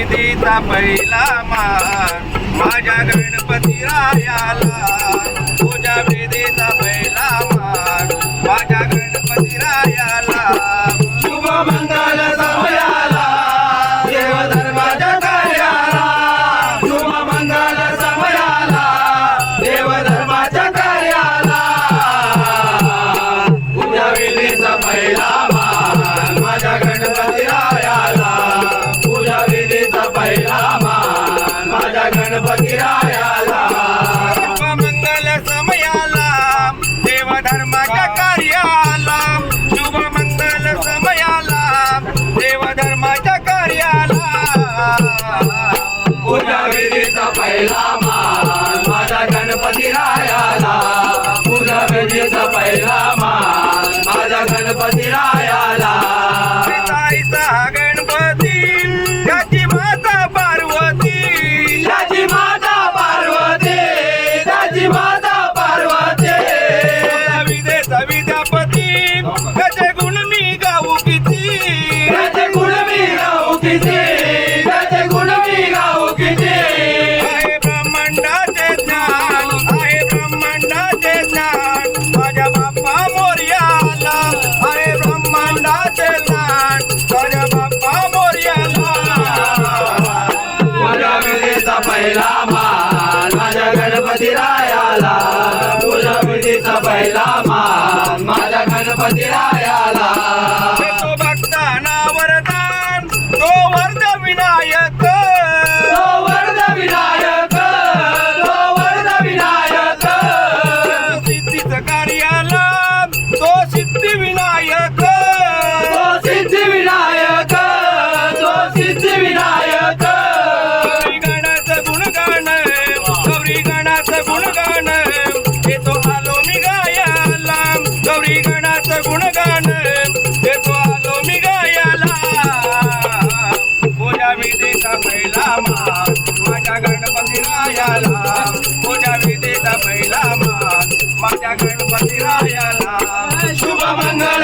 विधीचा पहिला मान माझ्या गणपती रायाला, पूजा विधीचा पहिला मान माझ्या गणपती रायाला. शुभ मंगल समयाला देवधर्माच्या कार्याला, शुभ मंगल समयाला देवधर्माच्या कार्याला. पूजा विधीचा पहिला मान माझ्या गणपती रायाला, पूजा विधीचा पहिला मान माझ्या गणपती रायाला. शुभ मंगल समयाला देवधर्माच्या कार्याला, शुभ मंगल समयाला देवधर्माच्या कार्याला. पूजा विधीचा पहिला मान माझ्या गणपती रायाला, पूजा विधीचा पहिला मान माझ्या गणपती रायाला. ताईचा गणपती त्याची माता पार्वती, त्याची माता पार्वती, त्याची माता पार्वती. विदेचा विद्यापती त्याचे गुण मी गाऊ किती, त्याचे गुण मी गाऊ किती, त्याचे गुण मी गाऊ किती. आहे ब्रह्मांडाचे ज्ञान, आहे ब्रह्मांडाचे ज्ञान माझ्या बाप्पा मोरयाला, आहे ब्रह्मांडाचे ज्ञान माझ्या बाप्पा मोरयाला. पूजा विधीचा पहिला मान माझ्या गणपती रायाला, पूजा विधीचा पहिला मान माझ्या गणपती रायाला. तो भक्तांना वरदान, तो वरद विनायक, तो वरद विनायक, तो वरद विनायक. सिद्धीच कार्याला तो सिद्धी विनायक, तो सिद्धी विनायक, तो सिद्धी विनायक. गौरी गणाचं गुणगान, गौरी गणाचं गुणगान येतो आलो मी गायाला, गौरी गणाचं गुणगान येतो आलो मी गायाला. पूजा विधीचा पहिला मान माझ्या गणपती रायाला, पूजा विधीचा पहिला मान माझ्या गणपती रायाला. शुभ मंगल